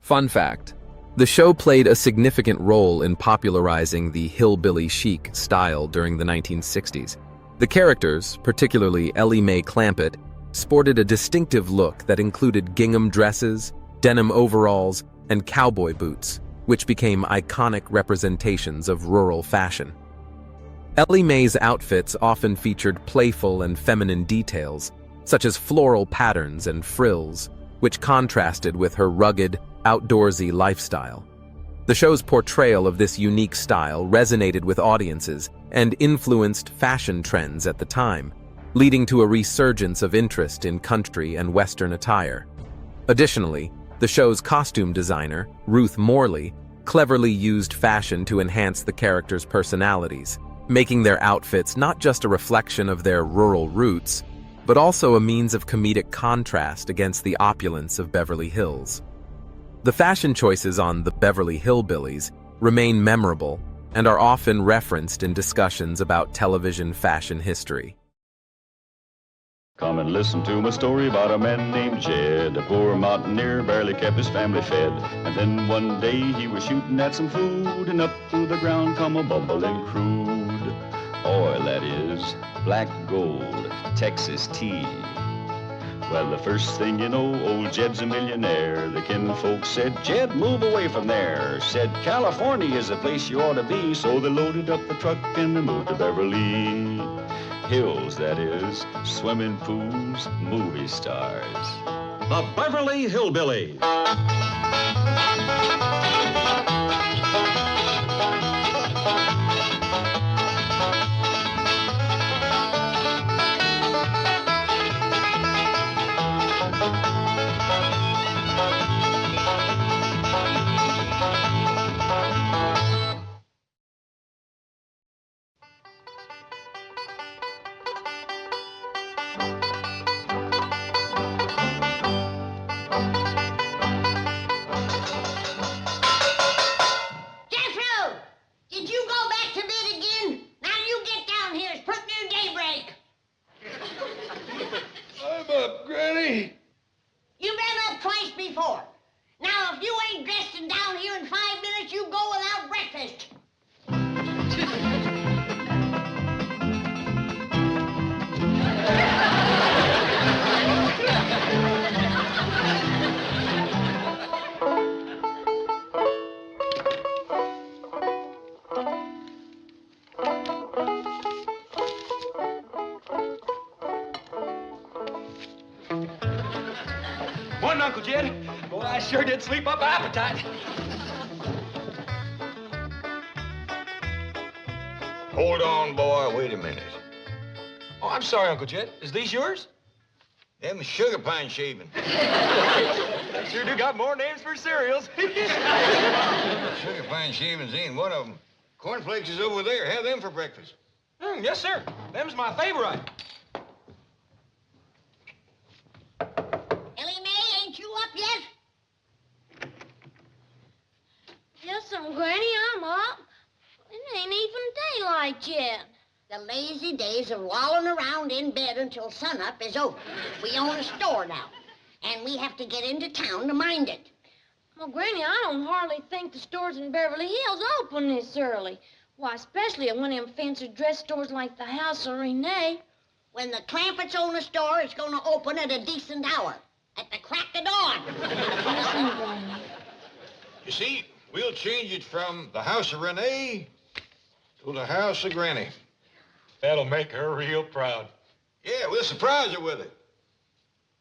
Fun fact: the show played a significant role in popularizing the hillbilly chic style during the 1960s. The characters, particularly Ellie Mae Clampett, sported a distinctive look that included gingham dresses, denim overalls, and cowboy boots, which became iconic representations of rural fashion. Ellie Mae's outfits often featured playful and feminine details, such as floral patterns and frills, which contrasted with her rugged, outdoorsy lifestyle. The show's portrayal of this unique style resonated with audiences and influenced fashion trends at the time, leading to a resurgence of interest in country and Western attire. Additionally, the show's costume designer, Ruth Morley, cleverly used fashion to enhance the characters' personalities, making their outfits not just a reflection of their rural roots, but also a means of comedic contrast against the opulence of Beverly Hills. The fashion choices on the Beverly Hillbillies remain memorable and are often referenced in discussions about television fashion history. Come and listen to my story about a man named Jed. A poor mountaineer barely kept his family fed. And then one day he was shooting at some food, and up through the ground come a bubbling crude oil, that is, black gold, Texas tea. Well, the first thing you know, old Jed's a millionaire. The kinfolk said, Jed, move away from there. Said, California is the place you ought to be. So they loaded up the truck and they moved to Beverly Hills, that is, swimming pools, movie stars. The Beverly Hillbillies. Now, if you ain't dressed and down here in 5 minutes, you go without breakfast. Morning, Uncle Jed. Boy, I sure did sleep up appetite. Hold on, boy. Wait a minute. Oh, I'm sorry, Uncle Jed. Is these yours? Them sugar pine shaving. They sure do got more names for cereals. Sugar pine shavings ain't one of them. Cornflakes is over there. Have them for breakfast. Yes, sir. Them's my favorite. Ellie Mae, ain't you up yet? Yes, Granny, I'm up. It ain't even daylight yet. The lazy days of lolling around in bed until sunup is over. We own a store now, and we have to get into town to mind it. Well, Granny, I don't hardly think the stores in Beverly Hills open this early. Why, especially at one of them fancy dress stores like the House of Renee. When the Clampetts own a store, it's going to open at a decent hour, at the crack of dawn. Listen, Granny. You see, we'll change it from the House of Renee to the House of Granny. That'll make her real proud. Yeah, we'll surprise her with it.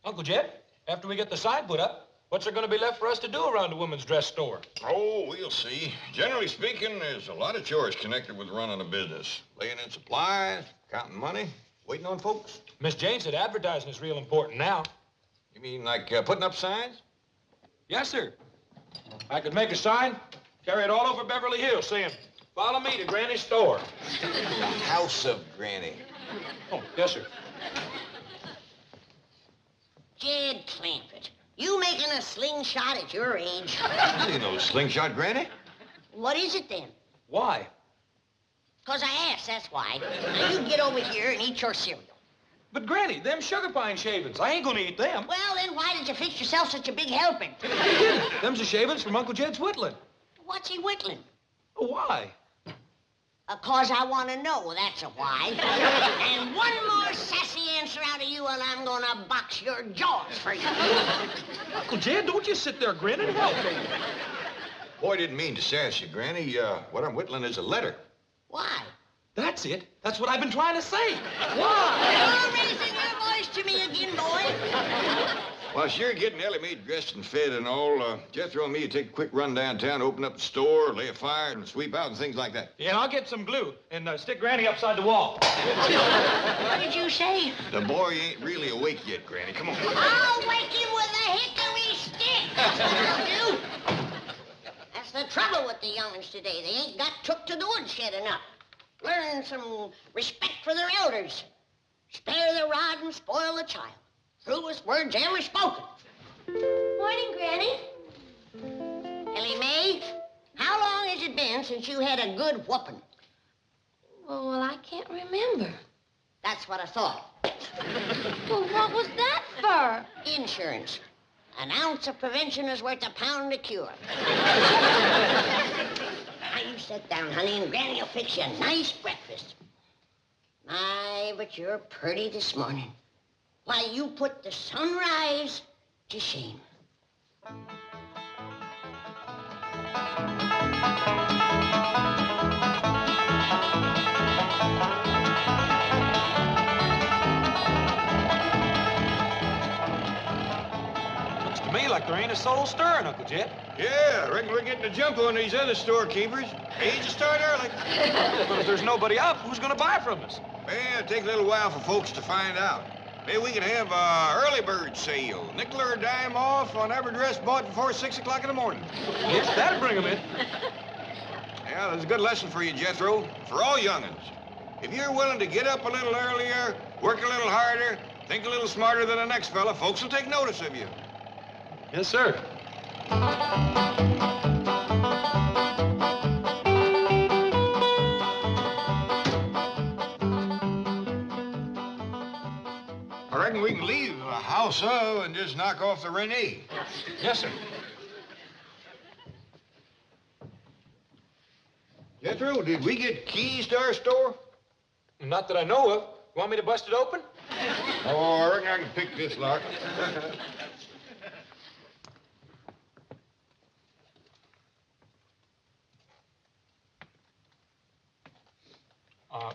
Uncle Jed, after we get the sign put up, what's there going to be left for us to do around the women's dress store? Oh, we'll see. Generally speaking, there's a lot of chores connected with running a business. Laying in supplies, counting money, waiting on folks. Miss Jane said advertising is real important now. You mean like putting up signs? Yes, sir. I could make a sign, carry it all over Beverly Hills, saying, follow me to Granny's store. The House of Granny. Oh, yes, sir. Jed Clampett, you making a slingshot at your age. This ain't no slingshot, Granny. What is it then? Why? 'Cause I asked, that's why. Now, you get over here and eat your cereal. But, Granny, them sugar pine shavings, I ain't gonna eat them. Well, then why did you fix yourself such a big helping? Them's the shavings from Uncle Jed's whittling. What's he whittling? Why? 'Cause I want to know, that's a why. And one more sassy answer out of you and I'm gonna box your jaws for you. Uncle Jed, don't you sit there grinning. Help me. Boy, didn't mean to sass you, Granny. What I'm whittling is a letter. Why? That's it. That's what I've been trying to say. You're raising your voice to me again, boy. Well, sure, getting Ellie Mae dressed and fed and all, Jethro and me would take a quick run downtown, open up the store, lay a fire, and sweep out and things like that. Yeah, I'll get some glue and stick Granny upside the wall. What did you say? The boy ain't really awake yet, Granny. Come on. I'll wake him with a hickory stick. That's what I'll do. That's the trouble with the young'uns today. They ain't got took to the woodshed enough. Learn some respect for their elders. Spare the rod and spoil the child. Truest words ever spoken. Morning, Granny. Ellie Mae, how long has it been since you had a good whooping? Well, I can't remember. That's what I thought. Well, what was that for? Insurance. An ounce of prevention is worth a pound of cure. Now you sit down, honey, and Granny will fix you a nice breakfast. My, but you're pretty this morning. Why, you put the sunrise to shame. Looks to me like there ain't a soul stirring, Uncle Jed. Yeah, I reckon we're getting a jump on these other storekeepers. Age to start early. But if there's nobody up, who's gonna buy from us? Well, it'll take a little while for folks to find out. Maybe we can have a early bird sale. Nickel or a dime off on every dress bought before 6 o'clock in the morning. Yes, that'll bring them in. Yeah, that's a good lesson for you, Jethro. For all young'uns. If you're willing to get up a little earlier, work a little harder, think a little smarter than the next fella, folks will take notice of you. Yes, sir. I reckon we can leave the house and just knock off the Renee. Yes, sir. Jethro, did we get keys to our store? Not that I know of. You want me to bust it open? Oh, I reckon I can pick this lock.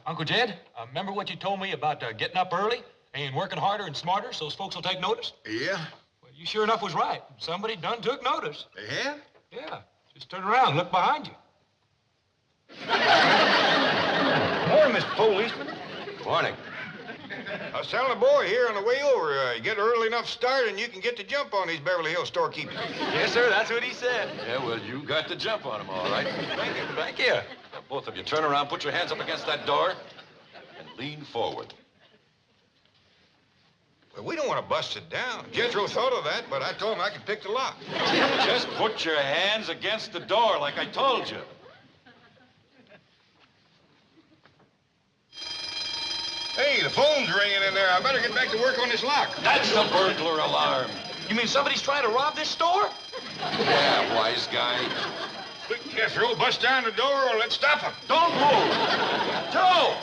Uncle Jed, remember what you told me about getting up early and working harder and smarter so those folks will take notice? Yeah? Well, you sure enough was right. Somebody done took notice. They have? Yeah. Just turn around and look behind you. Morning, Mr. Policeman. Morning. I was telling the boy here on the way over, you get an early enough start and you can get the jump on these Beverly Hills storekeepers. Yes, sir, that's what he said. Yeah, well, you got the jump on him, all right. Thank you, thank you. Now, both of you, turn around, put your hands up against that door, and lean forward. Well, we don't want to bust it down. Jethro thought of that, but I told him I could pick the lock. Just put your hands against the door like I told you. Hey, the phone's ringing in there. I better get back to work on this lock. That's the burglar alarm. You mean somebody's trying to rob this store? Yeah, wise guy. Quick, Jethro, bust down the door or let's stop him. Don't move. Joe!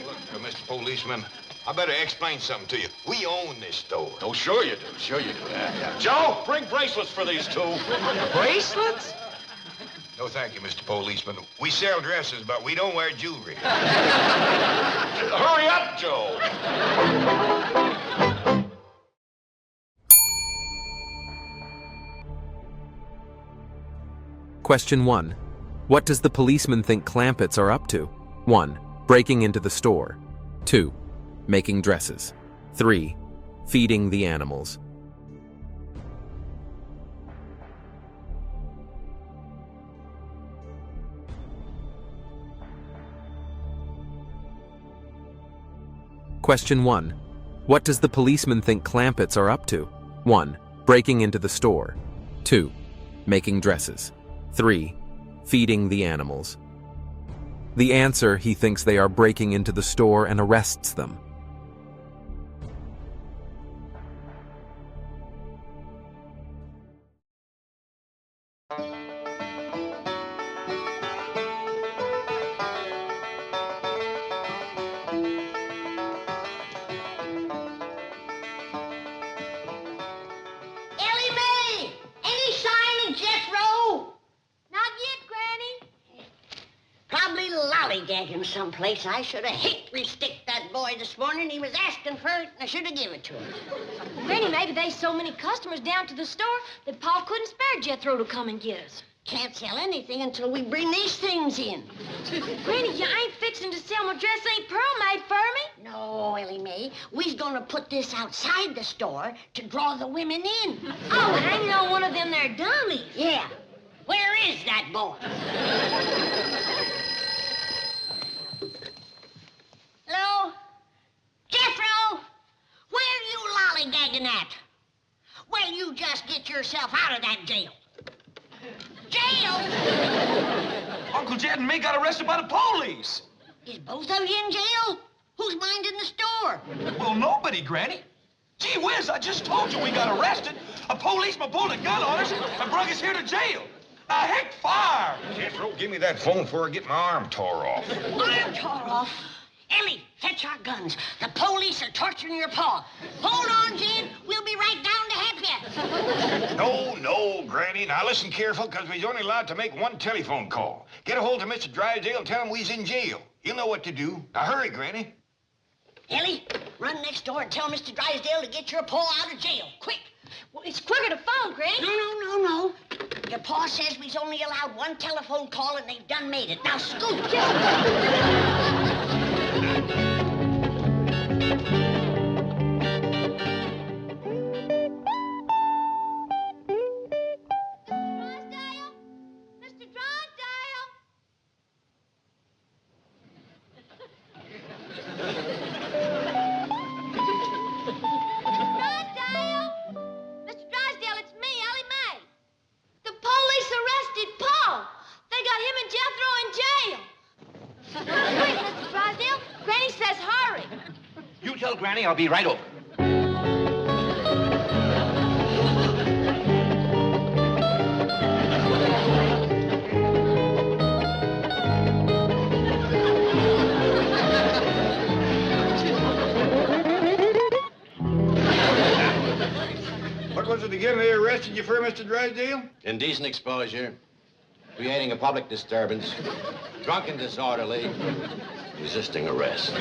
Look, Mr. Policeman, I better explain something to you. We own this store. Oh, sure you do. Sure you do. Yeah. Joe, bring bracelets for these two. Bracelets? No, thank you, Mr. Policeman. We sell dresses, but we don't wear jewelry. Hurry up, Joe. Question 1. What does the policeman think Clampetts are up to? 1. Breaking into the store. 2. Making dresses. 3. Feeding the animals. Question 1. What does the policeman think Clampetts are up to? 1. Breaking into the store. 2. Making dresses. 3. Feeding the animals. The answer, he thinks they are breaking into the store and arrests them. gag him someplace. I should have hit-resticked that boy this morning. He was asking for it, and I should have given it to him. Granny, maybe there's so many customers down to the store that Pa couldn't spare Jethro to come and get us. Can't sell anything until we bring these things in. Granny, you ain't fixing to sell my dress ain't pearl made for me. No, Ellie Mae. We's gonna put this outside the store to draw the women in. Oh, hanging on one of them there dummies. Yeah. Where is that boy? Hello? Jethro? Where you lollygagging at? Well, you just get yourself out of that jail. Jail? Uncle Jed and me got arrested by the police. Is both of you in jail? Who's minding the store? Well, nobody, Granny. Gee whiz, I just told you we got arrested. A policeman pulled a gun on us and brought us here to jail. Heck, fire! Jethro, give me that phone before I get my arm tore off. Arm tore off? Ellie, fetch our guns. The police are torturing your paw. Hold on, Jed. We'll be right down to help you. No, Granny. Now listen careful, because we's only allowed to make one telephone call. Get a hold of Mr. Drysdale and tell him we's in jail. He'll know what to do. Now hurry, Granny. Ellie, run next door and tell Mr. Drysdale to get your paw out of jail. Quick. Well, it's quicker to phone, Granny. No. Your paw says we's only allowed one telephone call, and they've done made it. Now scoot. Mr. Drysdale? Mr. Drysdale, it's me, Ellie Mae. The police arrested Paul. They got him and Jethro in jail. Wait, Mr. Drysdale. Granny says hurry. You tell Granny I'll be right over. What was it again they arrested you for, Mr. Drysdale? Indecent exposure, creating a public disturbance, drunk and disorderly, resisting arrest.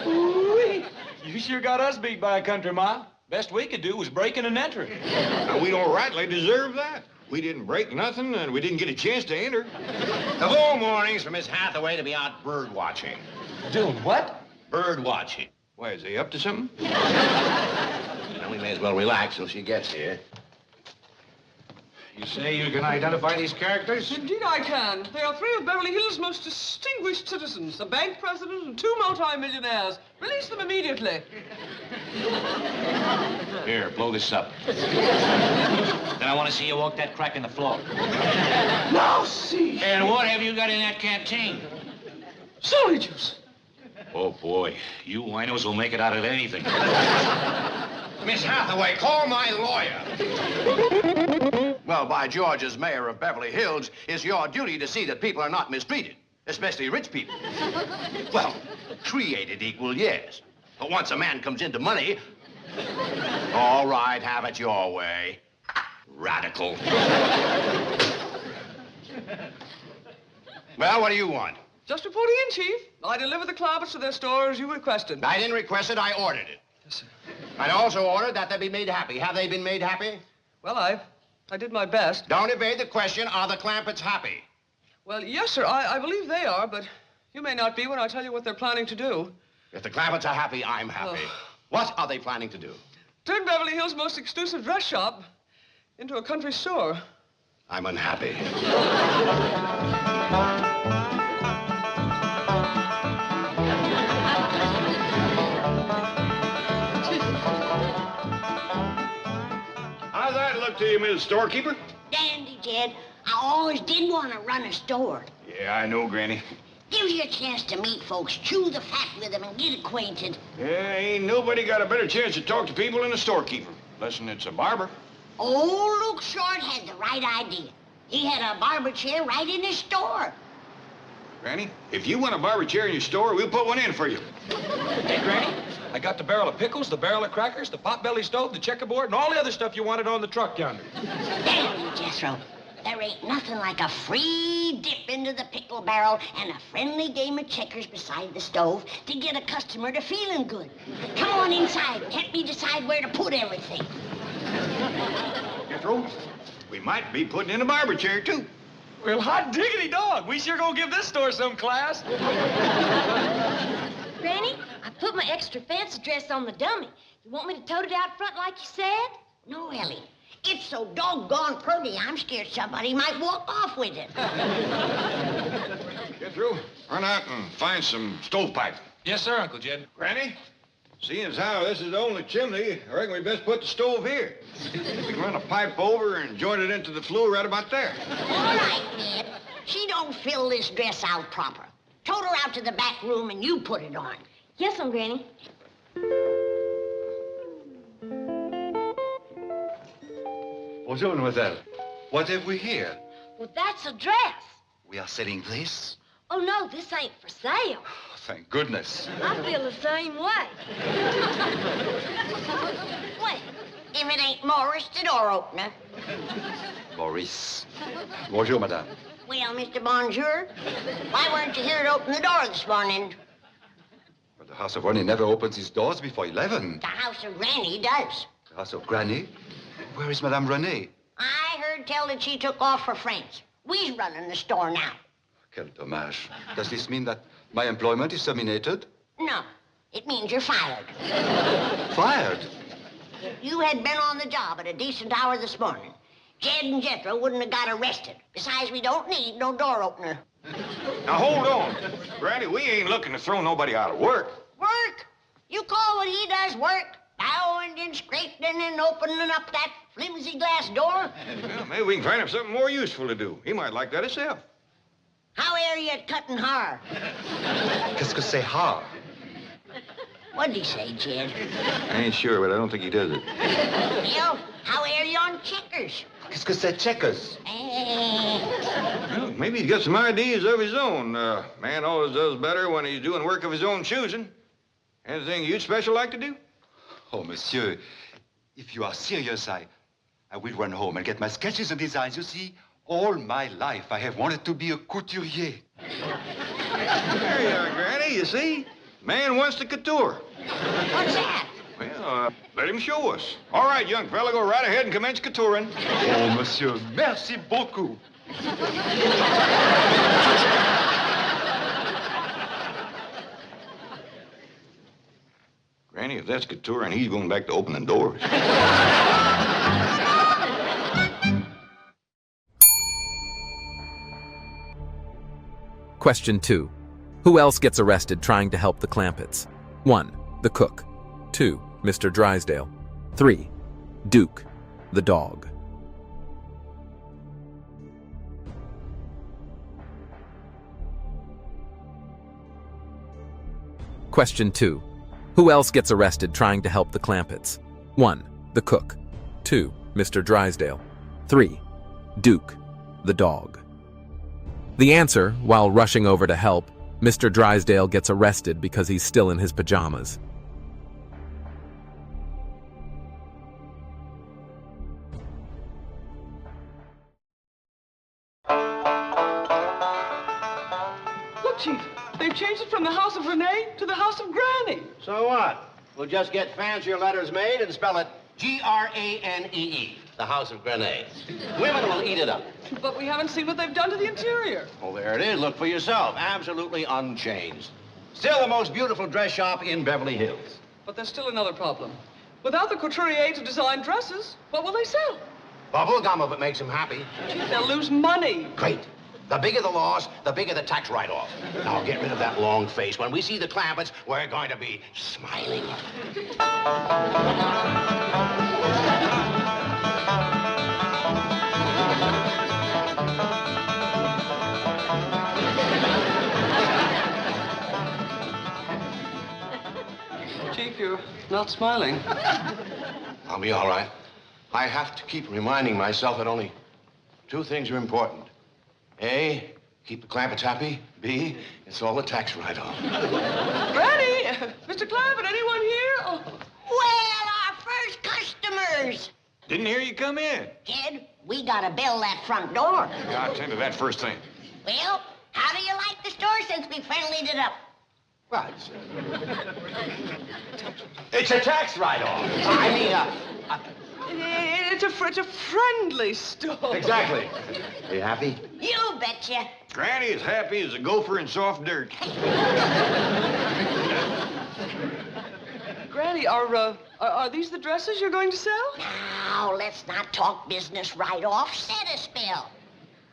Ooh-wee. You sure got us beat by a country mile. Best we could do was breaking and entering. Now, we don't rightly deserve that. We didn't break nothing, and we didn't get a chance to enter. The whole morning's for Miss Hathaway to be out bird watching. Doing what? Bird watching. Why, is they up to something? Now, we may as well relax till she gets here. You say you can identify these characters? Indeed I can. They are three of Beverly Hills' most distinguished citizens, a bank president and two multi-millionaires. Release them immediately. Here, blow this up. Then I want to see you walk that crack in the floor. Now see. And what have you got in that canteen? Celery juice. Oh, boy. You winos will make it out of anything. Miss Hathaway, call my lawyer. Well, by George, as mayor of Beverly Hills, it's your duty to see that people are not mistreated, especially rich people. Well, created equal, yes. But once a man comes into money, all right, have it your way. Radical. Well, what do you want? Just reporting in, Chief. I delivered the carpets to their store as you requested. I didn't request it, I ordered it. Yes, sir. I also ordered that they be made happy. Have they been made happy? Well, I did my best. Don't evade the question, are the Clampetts happy? Well, yes, sir, I believe they are, but you may not be when I tell you what they're planning to do. If the Clampetts are happy, I'm happy. What are they planning to do? Turn Beverly Hills' most exclusive dress shop into a country store. I'm unhappy. How's that look to you, Miss Storekeeper? Dandy, Jed. I always did want to run a store. Yeah, I know, Granny. Gives you a chance to meet folks, chew the fat with them, and get acquainted. Yeah, ain't nobody got a better chance to talk to people than a storekeeper. Unless it's a barber. Old Luke Short had the right idea. He had a barber chair right in his store. Granny, if you want a barber chair in your store, we'll put one in for you. Hey, Granny, I got the barrel of pickles, the barrel of crackers, the pot-belly stove, the checkerboard, and all the other stuff you wanted on the truck yonder. Damn you, Jethro. There ain't nothing like a free dip into the pickle barrel and a friendly game of checkers beside the stove to get a customer to feeling good. Come on inside. Help me decide where to put everything. Jethro, we might be putting in a barber chair, too. Well, hot diggity dog. We sure gonna give this store some class. Granny, I put my extra fancy dress on the dummy. You want me to tote it out front like you said? No, Ellie. It's so doggone pretty, I'm scared somebody might walk off with it. Jethro, run out and find some stovepipe. Yes, sir, Uncle Jed. Granny, seeing as how this is the only chimney, I reckon we best put the stove here. We can run a pipe over and join it into the flue right about there. All right, Ned. She don't fill this dress out proper. Tote her out to the back room and you put it on. Yes, Granny. Bonjour, mademoiselle. What have we here? Well, that's a dress. We are selling this? Oh, no, this ain't for sale. Oh, thank goodness. I feel the same way. Wait, if it ain't Morris, the door opener. Maurice. Bonjour, madame. Well, Mr. Bonjour, why weren't you here to open the door this morning? But the house of Ronnie never opens its doors before 11. The house of Granny does. The house of Granny? Where is Madame Renee? I heard tell that she took off for France. We's running the store now. Quel dommage. Does this mean that my employment is terminated? No, it means you're fired. Fired? If you had been on the job at a decent hour this morning, Jed and Jethro wouldn't have got arrested. Besides, we don't need no door opener. Now, hold on. Granny, we ain't looking to throw nobody out of work. Work? You call what he does work? Bowing and scraping and opening up that flimsy glass door? Well, maybe we can find him something more useful to do. He might like that himself. How are you at cutting hair? Qu'est-ce que c'est hard? What'd he say, Jed? I ain't sure, but I don't think he does it. Well, how are you on checkers? Qu'est-ce que c'est checkers? Well, maybe he's got some ideas of his own. Man always does better when he's doing work of his own choosing. Anything you'd special like to do? Oh, monsieur, if you are serious, I will run home and get my sketches and designs. You see, all my life I have wanted to be a couturier. There you are, Granny, you see? Man wants to couture. What's that? Well, let him show us. All right, young fella, go right ahead and commence coutouring. Oh, monsieur, merci beaucoup. Granny, if that's coutouring, he's going back to opening doors. Question 2. Who else gets arrested trying to help the Clampetts? 1. The cook. 2. Mr. Drysdale. 3. Duke, the dog. Question 2. Who else gets arrested trying to help the Clampetts? 1. The cook. 2. Mr. Drysdale. 3. Duke, the dog. The answer, while rushing over to help, Mr. Drysdale gets arrested because he's still in his pajamas. Look, Chief, they've changed it from the house of Renee to the house of Granny. So what? We'll just get fancier letters made and spell it Granee, the house of Granny. Women will eat it up. But we haven't seen what they've done to the interior. Oh, there it is. Look for yourself. Absolutely unchanged. Still the most beautiful dress shop in Beverly Hills. But there's still another problem. Without the couturier to design dresses, what will they sell? Bubble gum if it makes them happy. Chief, they'll lose money. Great. The bigger the loss, the bigger the tax write-off. Now get rid of that long face. When we see the Clampetts, we're going to be smiling. Chief, you're not smiling. I'll be all right. I have to keep reminding myself that only two things are important. A, keep the Clampetts happy. B, it's all a tax write-off. Granny! Mr. Clampett, anyone here? Oh. Well, our first customers. Didn't hear you come in. Jed, we gotta bell that front door. Yeah, I'll attend to that first thing. Well, how do you like the store since we friendlied it up? Well, it's a tax write-off. I mean, It's a friendly store. exactly. Are you happy? You betcha. Granny is happy as a gopher in soft dirt. Granny, are these the dresses you're going to sell? Now, let's not talk business right off. Set a spell.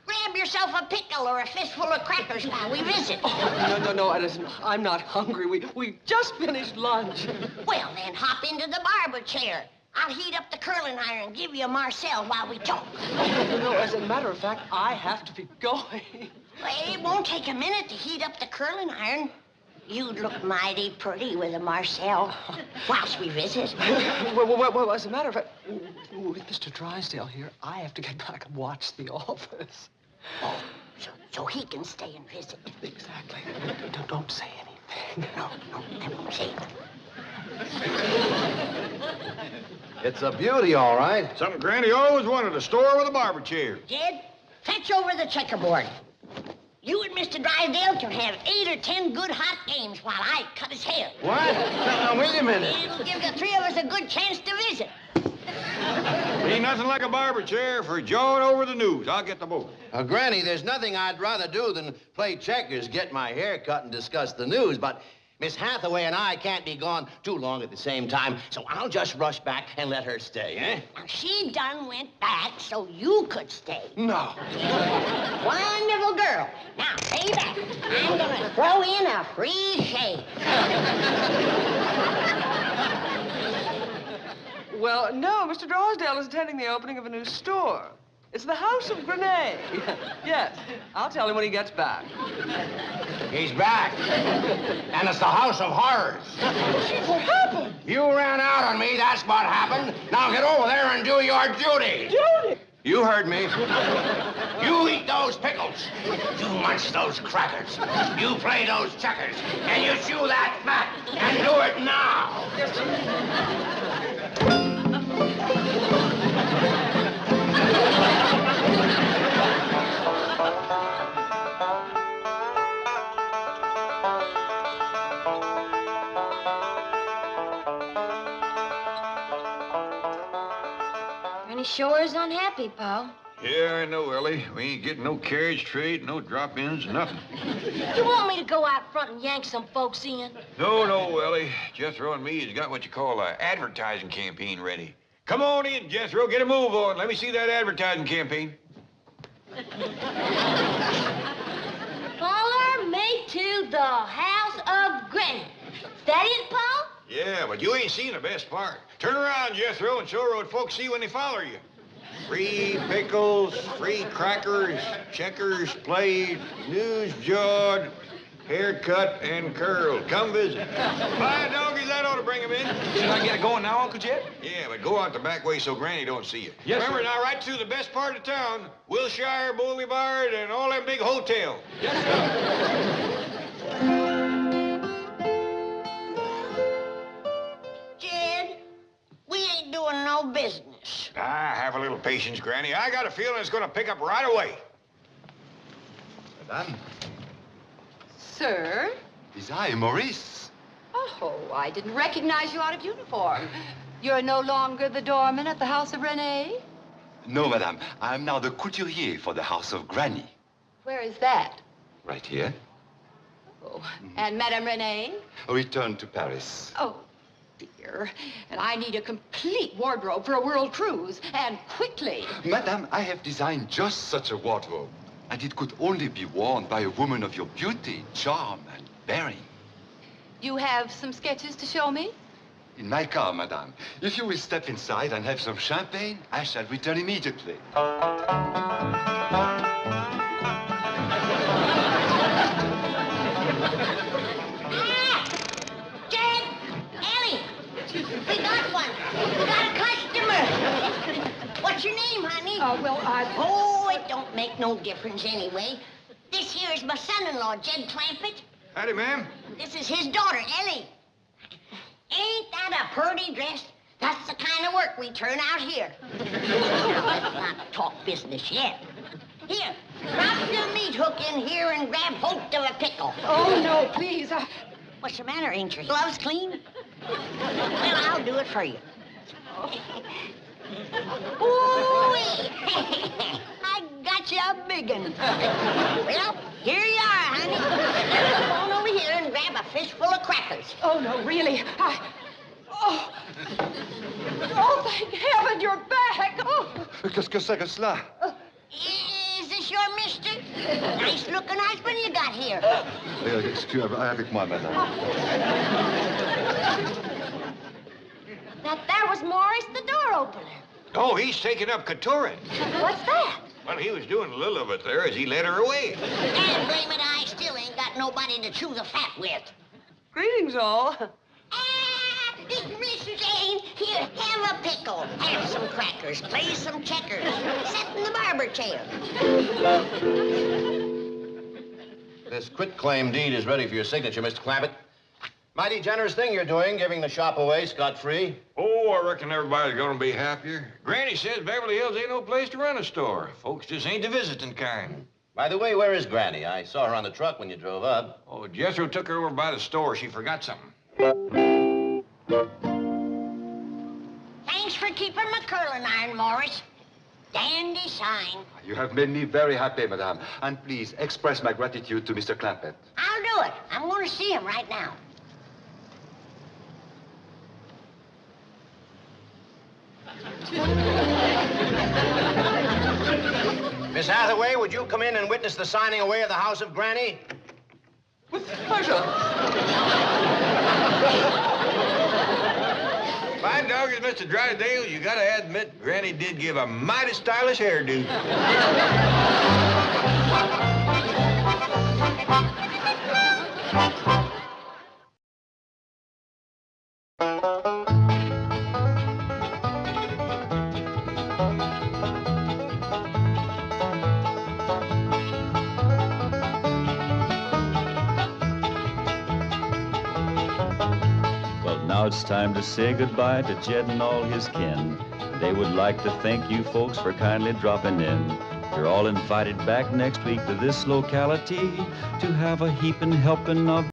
Grab yourself a pickle or a fistful of crackers while we visit. No, Edison, I'm not hungry. We just finished lunch. Well, then hop into the barber chair. I'll heat up the curling iron and give you a Marcel while we talk. No, as a matter of fact, I have to be going. Well, it won't take a minute to heat up the curling iron. You'd look mighty pretty with a Marcel whilst we visit. Well, as a matter of fact, with Mr. Drysdale here, I have to get back and watch The Office. Oh, so he can stay and visit. Exactly. Don't say anything. No, I won't say it. It's a beauty, all right. Something Granny always wanted, a store with a barber chair. Jed, fetch over the checkerboard. You and Mr. Drysdale can have 8 or 10 good hot games while I cut his hair. What? Now, wait a minute. It'll give the three of us a good chance to visit. Ain't nothing like a barber chair for jawing over the news. I'll get the boat. Granny, there's nothing I'd rather do than play checkers, get my hair cut, and discuss the news, but Miss Hathaway and I can't be gone too long at the same time, so I'll just rush back and let her stay, eh? Now, she done went back so you could stay. No. Wonderful girl. Now, stay back. I'm gonna throw in a free shave. Well, no, Mr. Drysdale is attending the opening of a new store. It's the House of Grenade. Yes, I'll tell him when he gets back. He's back. And it's the House of Horrors. What happened? You ran out on me, that's what happened. Now get over there and do your duty. Duty? You heard me. You eat those pickles. You munch those crackers. You play those checkers. And you chew that fat. And do it now. Granny sure is unhappy, Pa. Yeah, I know, Ellie. We ain't getting no carriage trade, no drop-ins, nothing. You want me to go out front and yank some folks in? No, Ellie. Jethro and me has got what you call an advertising campaign ready. Come on in, Jethro. Get a move on. Let me see that advertising campaign. Follow me to the House of Granny. Is that it, Pa? Yeah, but you ain't seen the best part. Turn around, Jethro, and show her what folks see when they follow you. Free pickles, free crackers, checkers played, news jawed, haircut and curled. Come visit. Bye, doggies. That ought to bring him in. Should I get going now, Uncle Jed? Yeah, but go out the back way so Granny don't see you. Yes, Remember, sir. now, right through the best part of town, Wilshire Boulevard and all them big hotels. Yes, sir. Jed, we ain't doing no business. Have a little patience, Granny. I got a feeling it's going to pick up right away. Madame, Sir? it is I, Maurice. Oh, I didn't recognize you out of uniform. You're no longer the doorman at the House of Renee? No, madame. I am now the couturier for the house of Granny. Where is that? Right here. Oh, and Madame Renee? Return to Paris. Oh, dear. And I need a complete wardrobe for a world cruise, and quickly. Madame, I have designed just such a wardrobe. And it could only be worn by a woman of your beauty, charm, and bearing. You have some sketches to show me? In my car, madame. If you will step inside and have some champagne, I shall return immediately. Jed, Ellie, we got one. We got a customer. What's your name, honey? Oh, it don't make no difference anyway. This here is my son-in-law, Jed Clampett. Howdy, ma'am. This is his daughter, Ellie. Ain't that a purty dress? That's the kind of work we turn out here. Now, let's not talk business yet. Here, drop your meat hook in here and grab hold of a pickle. Oh, no, please. What's the matter? Ain't your gloves clean? Well, I'll do it for you. Ooh-wee! I got you a big one. Well, here you are, honey. Go on over here and grab a fistful of crackers. Oh, no, really. Oh, thank heaven, you're back. Oh. Qu'est-ce que c'est que cela? Is this your mister? Nice-looking husband you got here. Excusez-moi, avec moi, madame. That was Morris, the door opener. Oh, he's taking up Couturin. What's that? Well, he was doing a little of it there as he led her away. And blame it, I still ain't got nobody to chew the fat with. Greetings, all. Miss Jane, here, have a pickle. Have some crackers. Play some checkers. Sit in the barber chair. This quitclaim deed is ready for your signature, Mr. Clampett. Mighty generous thing you're doing, giving the shop away scot-free. Oh, I reckon everybody's gonna be happier. Granny says Beverly Hills ain't no place to run a store. Folks just ain't the visiting kind. By the way, where is Granny? I saw her on the truck when you drove up. Oh, Jethro took her over by the store. She forgot something. Thanks for keeping my curling iron, Morris. Dandy sign. You have made me very happy, madame. And please express my gratitude to Mr. Clampett. I'll do it. I'm going to see him right now. Miss Hathaway, would you come in and witness the signing away of the house of Granny? With pleasure. Fine dog is Mr. Drydale. You gotta admit, Granny did give a mighty stylish hairdo. Now it's time to say goodbye to Jed and all his kin. They would like to thank you folks for kindly dropping in. You're all invited back next week to this locality to have a heaping helping of...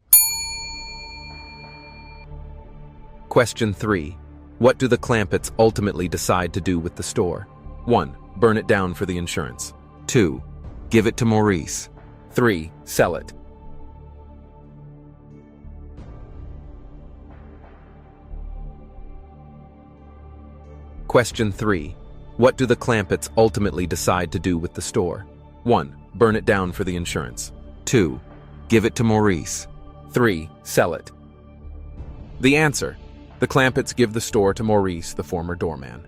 Question 3. What do the Clampetts ultimately decide to do with the store? 1. Burn it down for the insurance. 2. Give it to Maurice. 3. Sell it. Question 3. What do the Clampetts ultimately decide to do with the store? 1. Burn it down for the insurance. 2. Give it to Maurice. 3. Sell it. The answer. The Clampetts give the store to Maurice, the former doorman.